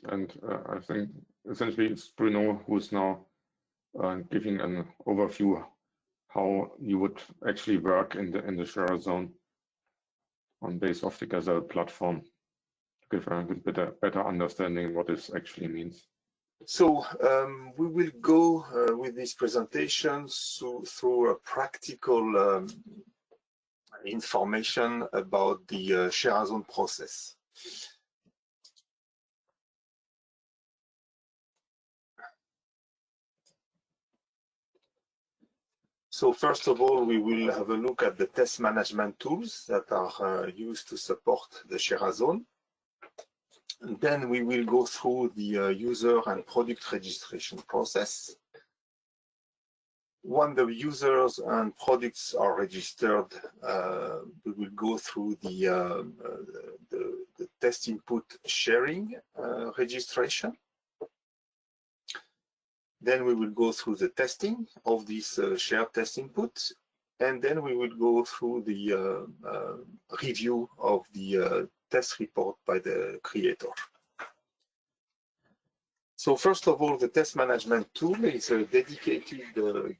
And I think essentially it's Bruno who's now giving an overview how you would actually work in the Sharazone on base of the Gazelle platform to give a better understanding what this actually means. So we will go with this presentation through a practical information about the Sharazone process. So first of all, we will have a look at the test management tools that are used to support the Sharazone. And then we will go through the user and product registration process. When the users and products are registered, we will go through the test input sharing registration. Then we will go through the testing of this shared test input, and then we will go through the review of the test report by the creator. So first of all, the test management tool is a dedicated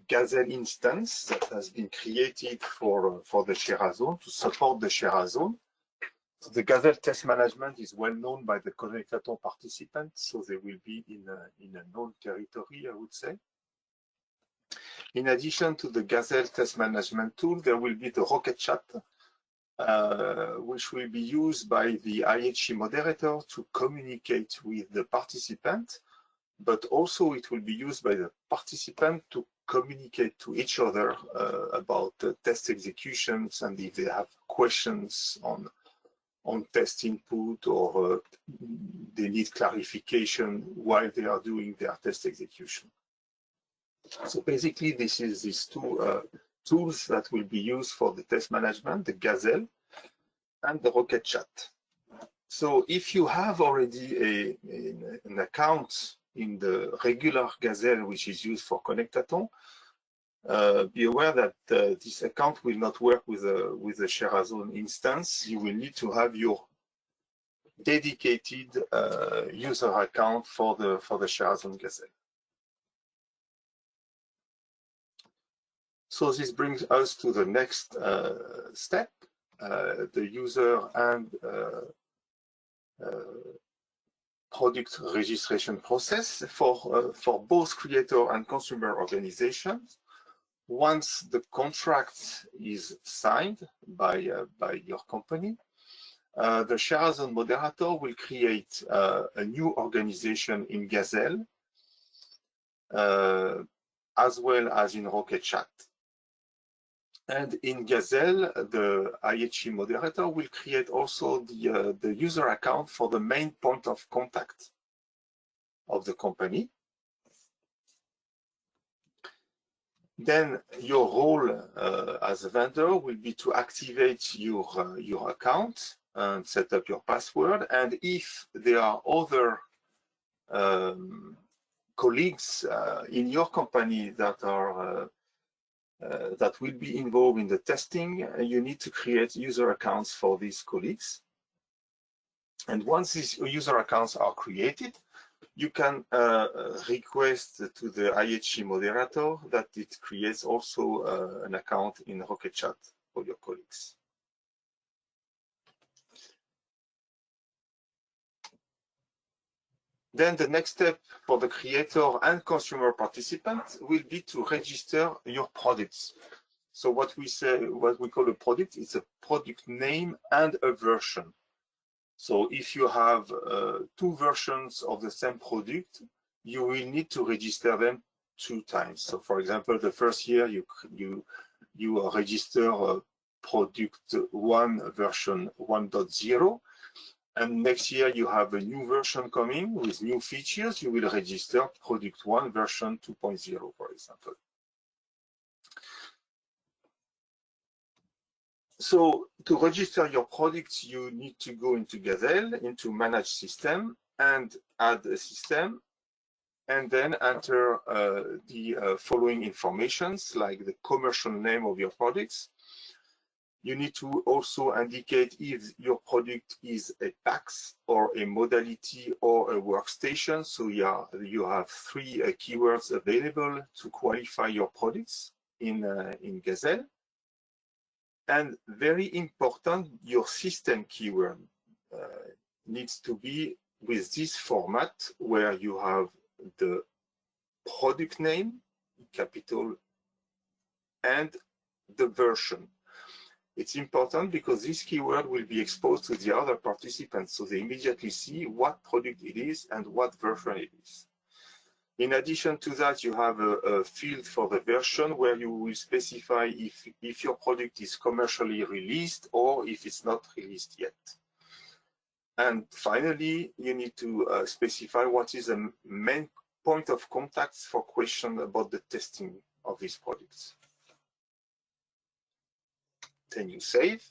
Gazelle instance that has been created for the Sharazone to support the Sharazone. So the Gazelle test management is well known by the Connectaton participants, so they will be in a known territory, I would say. In addition to the Gazelle test management tool, there will be the Rocket Chat, which will be used by the IHE moderator to communicate with the participant, but also it will be used by the participant to communicate to each other about test executions, and if they have questions on test input or they need clarification while they are doing their test execution. So basically, this is these two tools that will be used for the test management, the Gazelle and the Rocket Chat. So if you have already an account in the regular Gazelle, which is used for Connectaton, be aware that this account will not work with the Sharazone instance. You will need to have your dedicated user account for the Sharazone Gazelle. So this brings us to the next step, the user and product registration process for both creator and consumer organizations. Once the contract is signed by your company, the Sharazone moderator will create a new organization in Gazelle, as well as in Rocket Chat. And in Gazelle, the IHE moderator will create also the user account for the main point of contact of the company. Then your role as a vendor will be to activate your account and set up your password. And if there are other colleagues in your company that are that will be involved in the testing, you need to create user accounts for these colleagues. And once these user accounts are created, you can request to the IHE moderator that it creates also an account in Rocket Chat for your colleagues. Then the next step for the creator and consumer participant will be to register your products. So what we call a product is a product name and a version. So if you have two versions of the same product, you will need to register them 2 times. So for example, the first year you register product 1 version 1.0, and next year you have a new version coming with new features. You will register product 1 version 2.0, for example. So to register your products, you need to go into Gazelle, into Manage System, and add a system, and then enter the following informations, like the commercial name of your products, You need to also indicate if your product is a PAX or a modality or a workstation. So you have three keywords available to qualify your products in Gazelle. And very important, your system keyword needs to be with this format where you have the product name, capital, and the version. It's important because this keyword will be exposed to the other participants, so they immediately see what product it is and what version it is. In addition to that, you have a field for the version where you will specify if your product is commercially released or if it's not released yet. And finally, you need to specify what is the main point of contact for questions about the testing of these products. Then you save.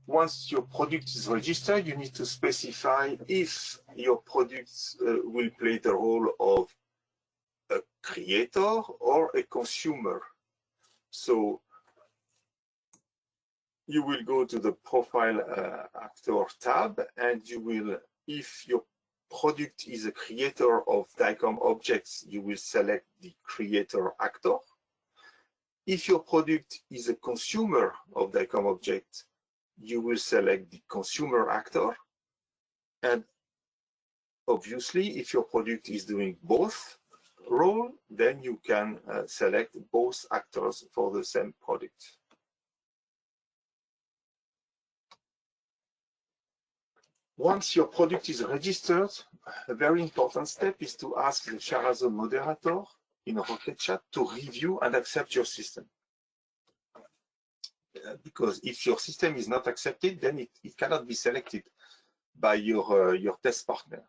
Once your product is registered, you need to specify if your products will play the role of a creator or a consumer. So you will go to the Profile Actor tab, and you will, if your product is a creator of DICOM objects, you will select the creator actor. If your product is a consumer of DICOM object, you will select the consumer actor. And obviously, if your product is doing both roles, then you can select both actors for the same product. Once your product is registered, a very important step is to ask the Sharazone moderator in a Rocket Chat to review and accept your system. Because if your system is not accepted, then it cannot be selected by your test partner.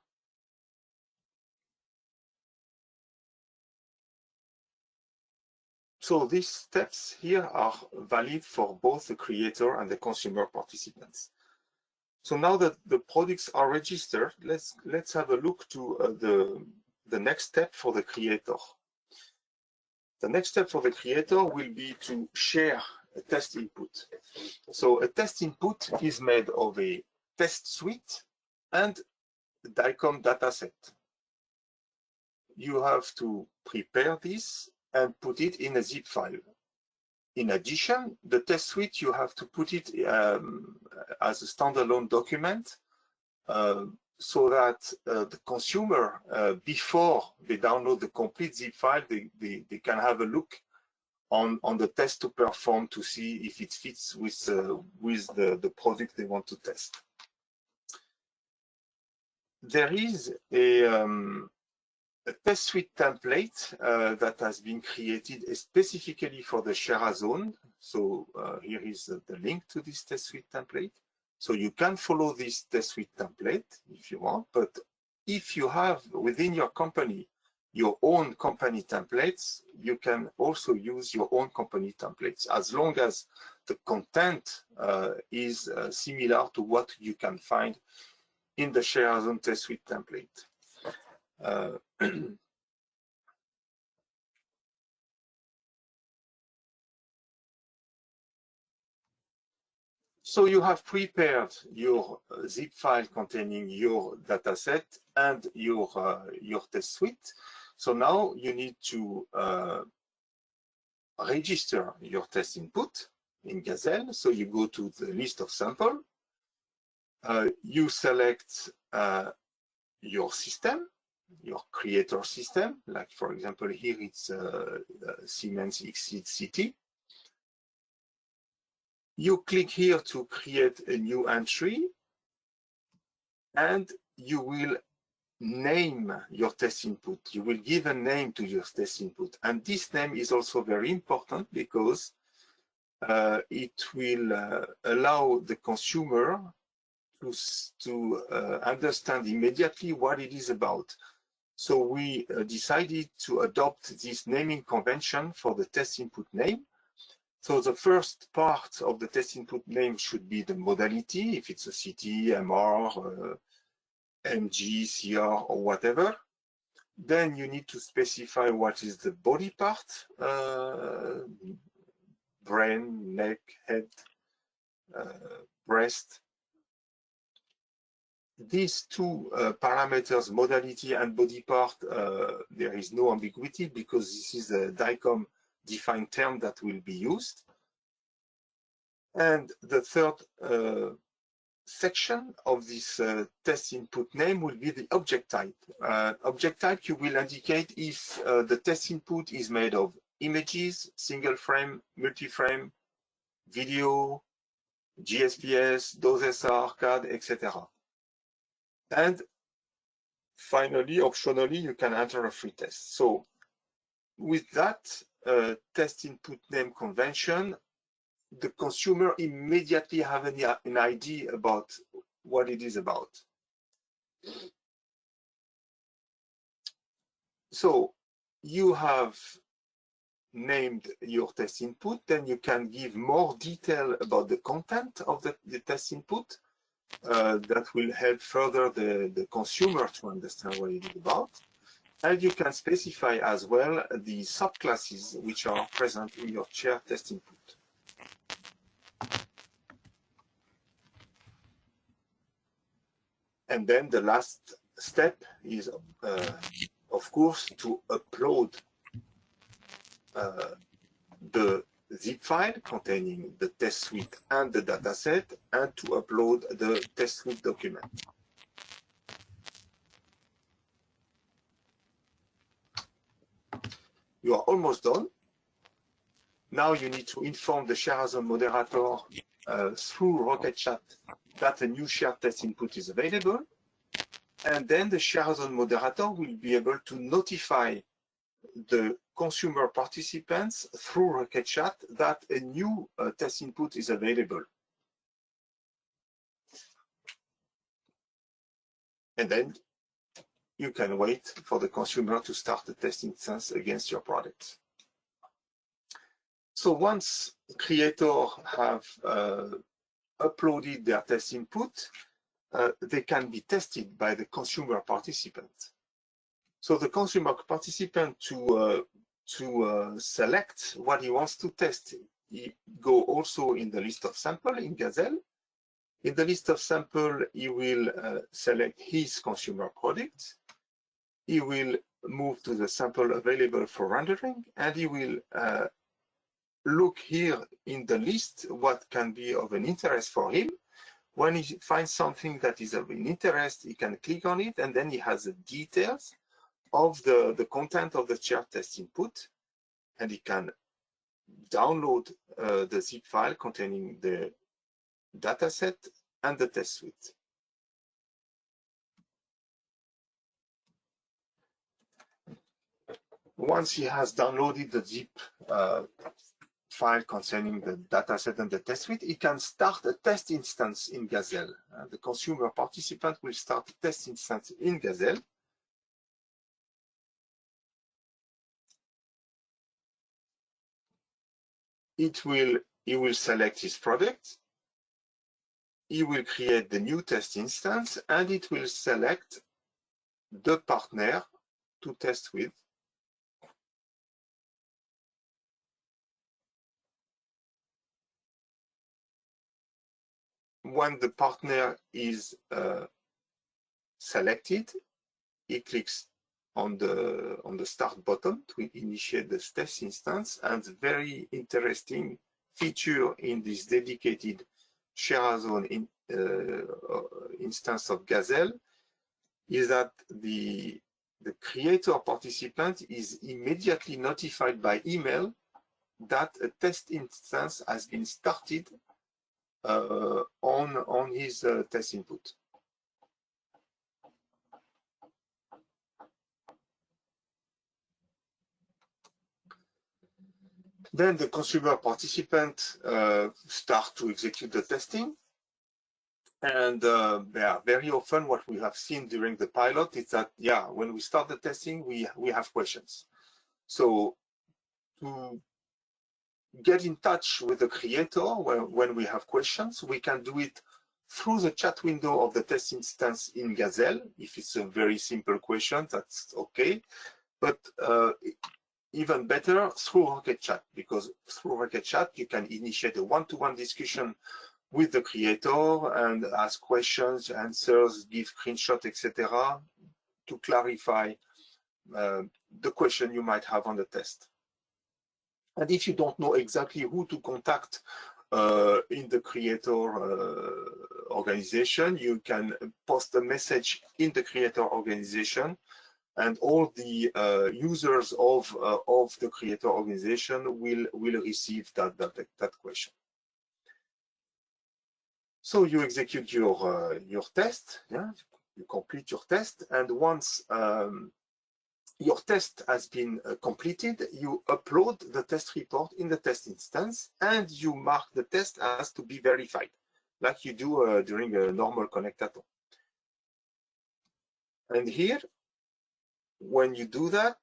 So these steps here are valid for both the creator and the consumer participants. So now that the products are registered, let's have a look to the next step for the creator. The next step for the creator will be to share a test input. So a test input is made of a test suite and a DICOM dataset. You have to prepare this and put it in a zip file. In addition, the test suite, you have to put it as a standalone document so that the consumer, before they download the complete zip file, they can have a look on the test to perform to see if it fits with the product they want to test. There is a test suite template that has been created specifically for the Sharazone. So here is the link to this test suite template. So you can follow this test suite template if you want, but if you have within your company your own company templates, you can also use your own company templates as long as the content is similar to what you can find in the Sharazone test suite template. So you have prepared your zip file containing your dataset and your test suite. So now you need to register your test input in Gazelle. So you go to the list of sample. You select your system, your creator system. Like for example, here it's Siemens Exceed CT. You click here to create a new entry, and you will name your test input. You will give a name to your test input. And this name is also very important because it will allow the consumer to understand immediately what it is about. So we decided to adopt this naming convention for the test input name. So the first part of the test input name should be the modality, if it's a CT, MR, MG, CR, or whatever. Then you need to specify what is the body part brain, neck, head, breast. These two parameters, modality and body part, there is no ambiguity because this is a DICOM defined term that will be used. And the third section of this test input name will be the object type. Object type, you will indicate if the test input is made of images, single frame, multi-frame, video, GSPS, DOSSR, CAD, etc. And finally, optionally, you can enter a free test. So with that test input name convention, the consumer immediately have an idea about what it is about. So you have named your test input, then you can give more detail about the content of the test input. That will help further the consumer to understand what it is about. And you can specify as well the subclasses which are present in your shared test input. And then the last step is, of course, to upload the zip file containing the test suite and the dataset, and to upload the test suite document. You are almost done. Now you need to inform the Sharazone moderator through Rocket Chat that a new shared test input is available. And then the Sharazone moderator will be able to notify the consumer participants through Rocket Chat that a new test input is available. And then you can wait for the consumer to start the test instance against your product. So once creators have uploaded their test input, they can be tested by the consumer participant. So the consumer participant to select what he wants to test, he go also in the list of sample in Gazelle. In the list of sample, he will select his consumer product. He will move to the sample available for rendering, and he will look here in the list what can be of an interest for him. When he finds something that is of an interest, he can click on it, and then he has the details of the content of the shared test input, and he can download the zip file containing the dataset and the test suite. Once he has downloaded the zip file containing the dataset and the test suite, he can start a test instance in Gazelle. The consumer participant will start a test instance in Gazelle. He will select his product. He will create the new test instance, and it will select the partner to test with. When the partner is selected, he clicks on the start button to initiate the test instance. And the very interesting feature in this dedicated Sharazone instance of Gazelle is that the creator participant is immediately notified by email that a test instance has been started on his test input. Then the consumer participant start to execute the testing. And very often what we have seen during the pilot is that, when we start the testing, we have questions. So to get in touch with the creator when we have questions, we can do it through the chat window of the test instance in Gazelle. If it's a very simple question, that's okay. But even better through Rocket Chat, because through Rocket Chat, you can initiate a one-to-one discussion with the creator and ask questions, answers, give screenshots, etc., to clarify the question you might have on the test. And if you don't know exactly who to contact in the creator organization, you can post a message in the creator organization, and all the users of the creator organization will receive that question. So you execute your test, yeah? You complete your test, and once your test has been completed, you upload the test report in the test instance, and you mark the test as to be verified, like you do during a normal connectathon. And here, when you do that,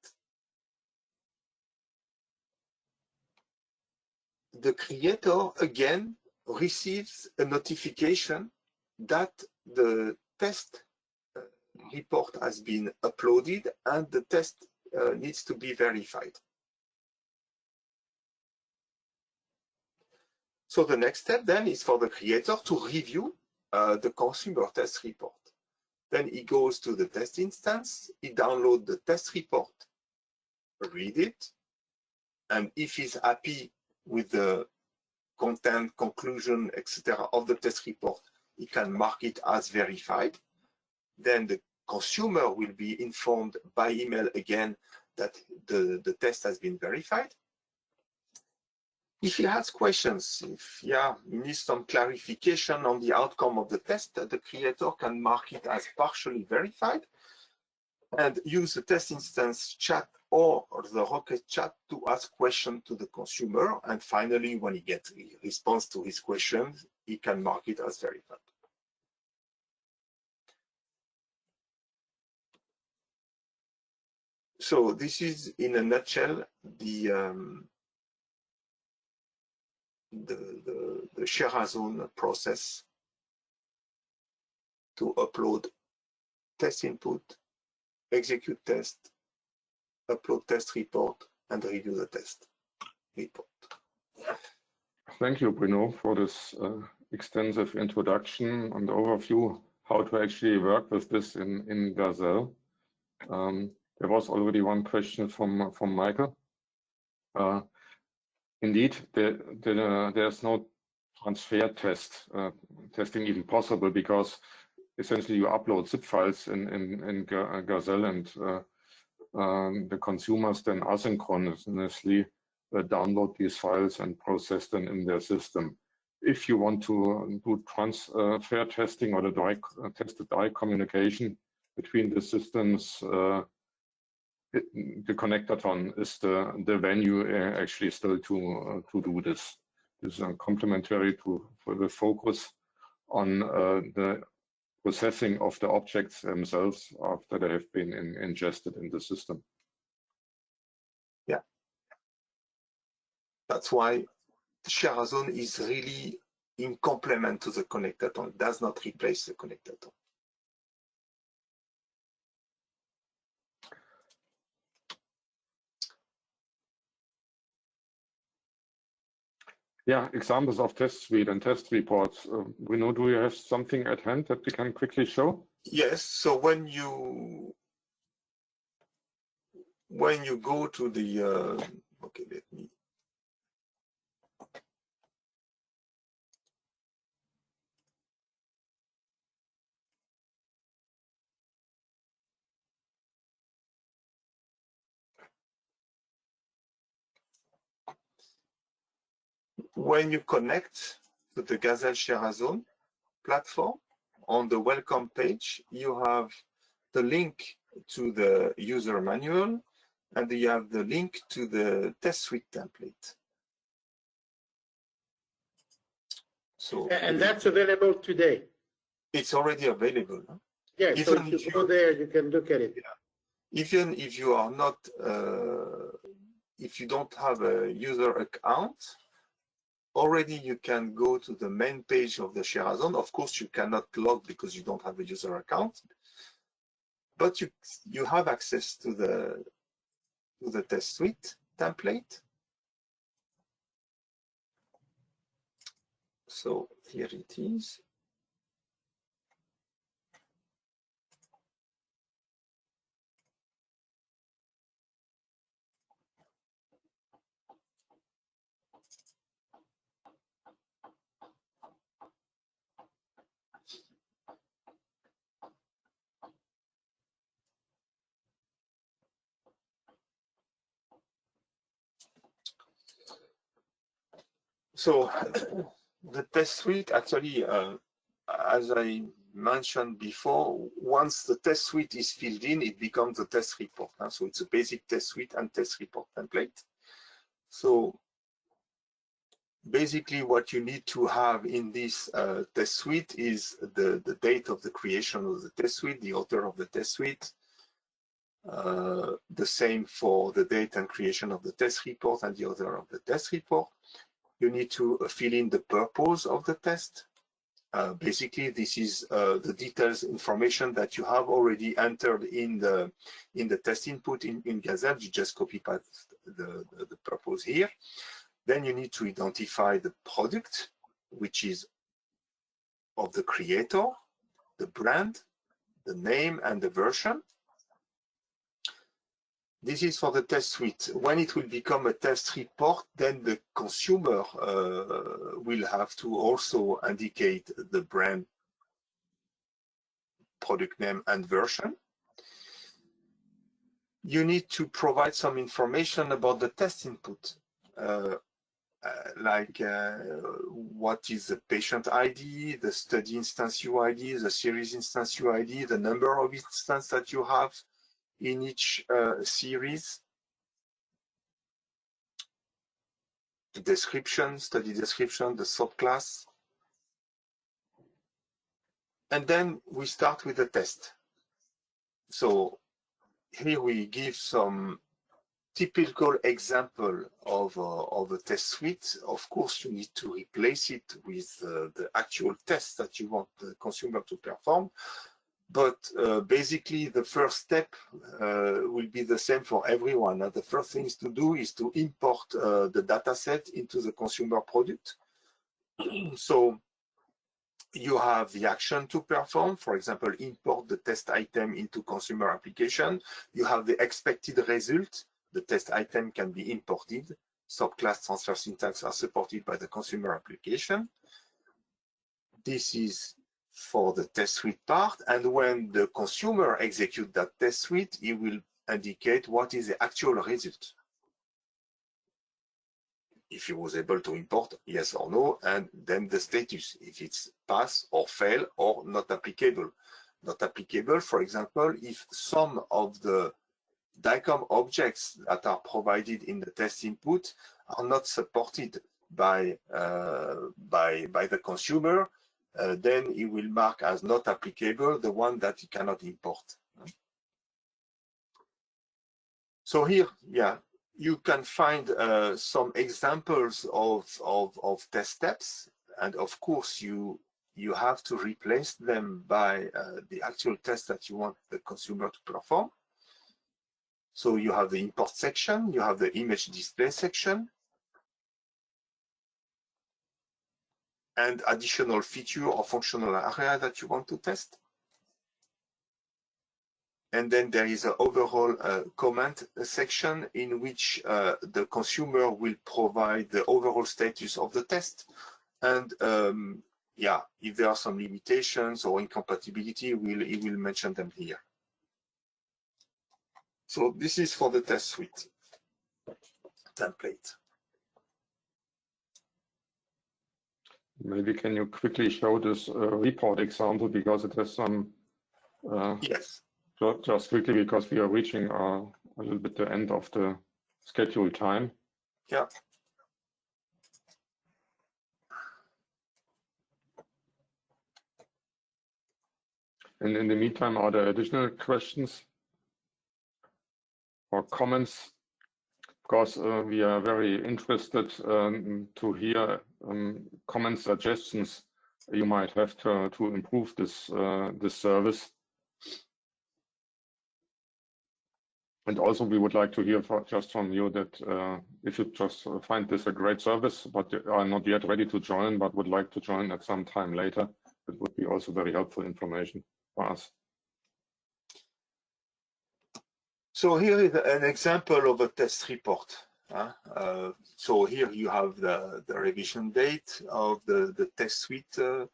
the creator again receives a notification that the test report has been uploaded and the test needs to be verified. So the next step then is for the creator to review the consumer test report. Then he goes to the test instance, he downloads the test report, read it, and if he's happy with the content, conclusion, etc. of the test report, he can mark it as verified. Then the consumer will be informed by email again that the test has been verified. If he has questions, if he needs some clarification on the outcome of the test, the creator can mark it as partially verified and use the test instance chat or the Rocket Chat to ask questions to the consumer. And finally, when he gets a response to his questions, he can mark it as verified. So this is, in a nutshell, the Sharazone process to upload test input, execute test, upload test report, and review the test report. Thank you, Bruno, for this extensive introduction and overview how to actually work with this in Gazelle. There was already one question from Michael. Indeed, there's no transfer testing even possible, because essentially you upload zip files in Gazelle, and the consumers then asynchronously download these files and process them in their system. If you want to do transfer testing or the direct communication between the systems, the connectathon is the venue actually still to do this. This is complementary for the focus on the processing of the objects themselves after they have been ingested in the system. Yeah, that's why Sharazone is really in complement to the connectathon. It does not replace the connectathon. Yeah, examples of test suite and test reports. Bruno, do you have something at hand that we can quickly show? Yes. So when you go to the okay, let me. When you connect to the Gazelle Sharazone platform, on the welcome page, you have the link to the user manual, and you have the link to the test suite template. So, and that's available today. It's already available. Huh? Yeah, so if you go there, you can look at it. Yeah. Even if you are not, if you don't have a user account, already you can go to the main page of the Sharazone. Of course, you cannot log because you don't have a user account, but you have access to the test suite, template. So here it is. So the test suite actually, as I mentioned before, once the test suite is filled in, it becomes a test report. So it's a basic test suite and test report template. So basically what you need to have in this test suite is the date of the creation of the test suite, the author of the test suite, the same for the date and creation of the test report and the author of the test report. You need to fill in the purpose of the test. Basically, this is the details information that you have already entered in the test input in Gazelle. You just copy paste the purpose here. Then you need to identify the product, which is of the creator, the brand, the name, and the version. This is for the test suite. When it will become a test report, then the consumer will have to also indicate the brand, product name, and version. You need to provide some information about the test input, like what is the patient ID, the study instance UID, the series instance UID, the number of instances that you have in each series, the description, study description, the subclass. And then we start with the test. So here we give some typical example of a test suite. Of course, you need to replace it with the actual test that you want the consumer to perform. But basically, the first step will be the same for everyone. The first things to do is to import the data set into the consumer product. So you have the action to perform, for example, import the test item into consumer application. You have the expected result. The test item can be imported. Subclass transfer syntax are supported by the consumer application. This is for the test suite part, and when the consumer executes that test suite, it will indicate what is the actual result. If he was able to import, yes or no, and then the status, if it's pass or fail or not applicable. Not applicable, for example, if some of the DICOM objects that are provided in the test input are not supported by the consumer, then it will mark as not applicable the one that he cannot import. So here, yeah, you can find some examples of test steps, and of course you have to replace them by the actual test that you want the consumer to perform. So you have the import section, you have the image display section, and additional feature or functional area that you want to test. And then there is an overall comment section in which the consumer will provide the overall status of the test. And yeah, if there are some limitations or incompatibility, it will mention them here. So this is for the test suite template. Maybe can you quickly show this report example, because it has some. Yes. Just quickly, because we are reaching a little bit the end of the scheduled time. Yeah. And in the meantime, are there additional questions or comments? Because we are very interested to hear comments, suggestions you might have to improve this this service. And also, we would like to hear just from you that if you just find this a great service, but are not yet ready to join, but would like to join at some time later, it would be also very helpful information for us. So here is an example of a test report. So here you have the revision date of the test suite, the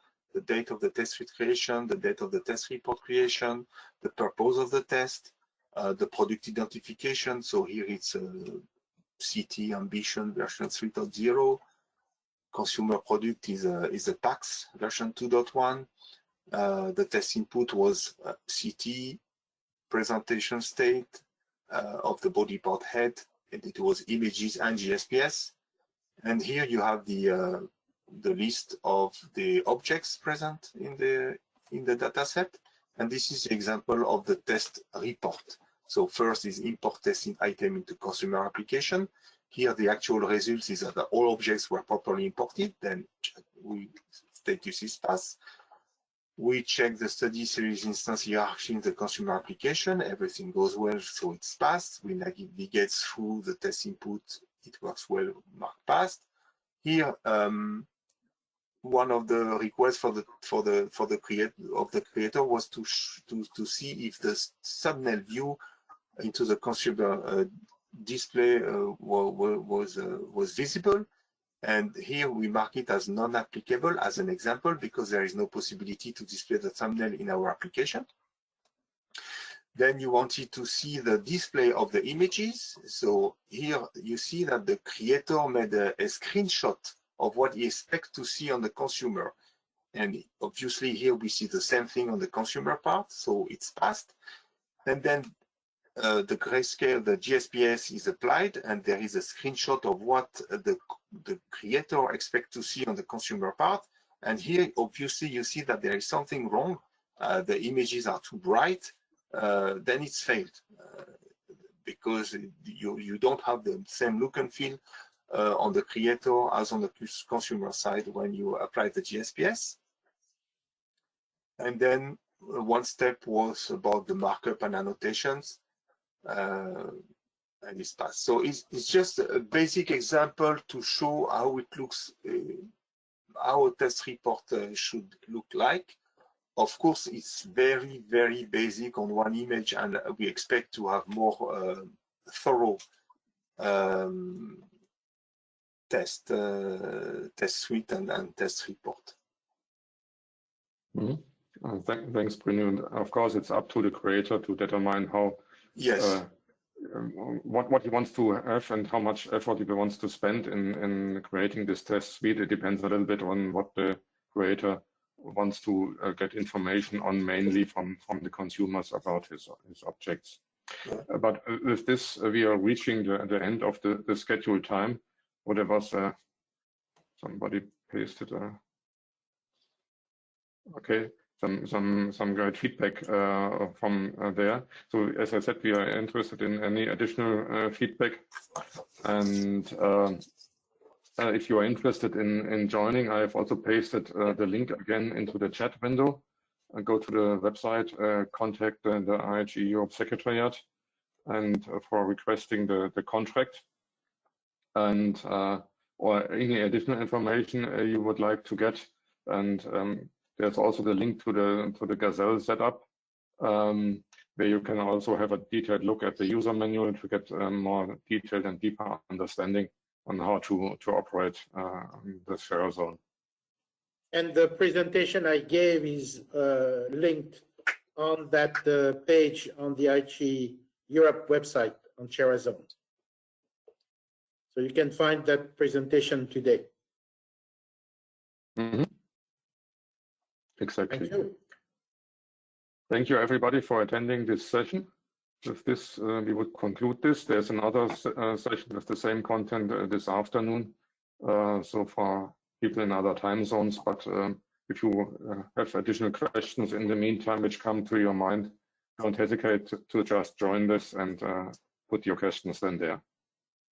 date of the test suite creation, the date of the test report creation, the purpose of the test, the product identification. So here it's CT Ambition version 3.0. Consumer product is a PAX version 2.1. The test input was CT presentation state of the body part head, and it was images and GSPS. And here you have the list of the objects present in the data set. And this is the example of the test report. So first is import testing item into consumer application. Here the actual results is that all objects were properly imported. Then status is pass. We check the study series instance hierarchy in the consumer application. Everything goes well, so it's passed. We navigate through the test input. It works well, mark passed. Here, one of the requests for the creator was to see if the thumbnail view into the consumer display was visible. And here we mark it as non-applicable as an example because there is no possibility to display the thumbnail in our application. Then you wanted to see the display of the images. So here you see that the creator made a screenshot of what he expects to see on the consumer. And obviously here we see the same thing on the consumer part, so it's passed. And then the grayscale, the GSPS is applied, and there is a screenshot of what the creator expects to see on the consumer part. And here, obviously, you see that there is something wrong. The images are too bright. Then it's failed because you don't have the same look and feel on the creator as on the consumer side when you apply the GSPS. And then one step was about the markup and annotations. And it's passed. So it's just a basic example to show how it looks, how a test report should look like. Of course, it's very, very basic on one image, and we expect to have more thorough test suite and test report. Mm-hmm. Thanks, Bruno. And of course, it's up to the creator to determine how. Yes. What he wants to have and how much effort he wants to spend in creating this test suite. It depends a little bit on what the creator wants to get information on, mainly from the consumers about his objects. Yeah. But with this, we are reaching the end of the scheduled time. Whatever somebody pasted. Okay. Some great feedback from there. So as I said, we are interested in any additional feedback. And if you are interested in joining, I have also pasted the link again into the chat window. Go to the website, contact the IHE-Europe Secretariat, and for requesting the contract, and or any additional information you would like to get. And there's also the link to the Gazelle setup, where you can also have a detailed look at the user manual to get more detailed and deeper understanding on how to operate the Sharazone. And the presentation I gave is linked on that page on the IHE-Europe website on Sharazone. So you can find that presentation today. Mm-hmm. Exactly. Thank you. Thank you, everybody, for attending this session. With this, we would conclude this. There's another session with the same content this afternoon. So for people in other time zones, but if you have additional questions in the meantime which come to your mind, don't hesitate to just join this and put your questions then there.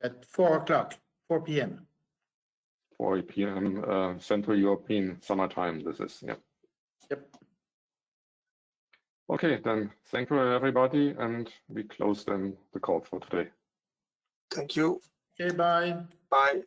At 4 p.m. 4 p.m. Central European summertime, this is, yeah. Yep. Okay, then thank you everybody, and we close then the call for today. Thank you. Okay, bye. Bye.